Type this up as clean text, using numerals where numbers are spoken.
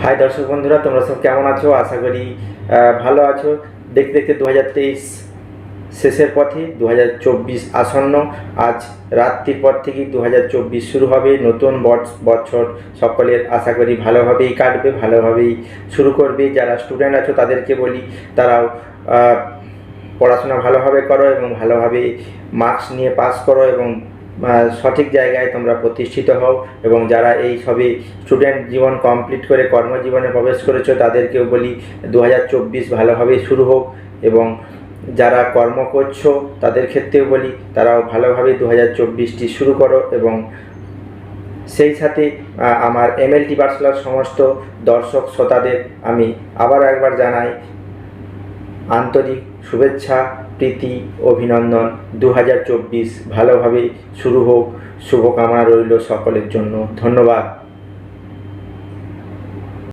High দর্শক বন্ধুরা, তোমরা সব কেমন আছো? আশা করি ভালো আছো। দেখতে দেখতে 2023 শেষের পথে, 2024 আসন্ন। আজ রাত্রির পর থেকেই 2024 শুরু হবে। নতুন বছর সকলের আশা করি ভালোভাবেই কাটবে, ভালোভাবেই শুরু করবে। যারা স্টুডেন্ট আছো তাদেরকে বলি, তারাও পড়াশোনা ভালোভাবে করো এবং ভালোভাবে মার্কস নিয়ে পাস করো এবং সঠিক জায়গায় তোমরা প্রতিষ্ঠিত হও। এবং যারা এই সবে স্টুডেন্ট জীবন কমপ্লিট করে কর্মজীবনে প্রবেশ করেছো তাদেরকেও বলি 2024 ভালোভাবে শুরু হোক। এবং যারা কর্ম করছো তাদের ক্ষেত্রেও বলি তারাও ভালোভাবে 2024টি শুরু করো। এবং সেই সাথে আমার MLT পাঠশালার সমস্ত দর্শক শ্রোতাদের আমি আবার একবার জানাই আন্তরিক শুভেচ্ছা, প্রীতি, অভিনন্দন। 2024 ভালোভাবে শুরু হোক, শুভকামনা রইল সকলের জন্য। ধন্যবাদ।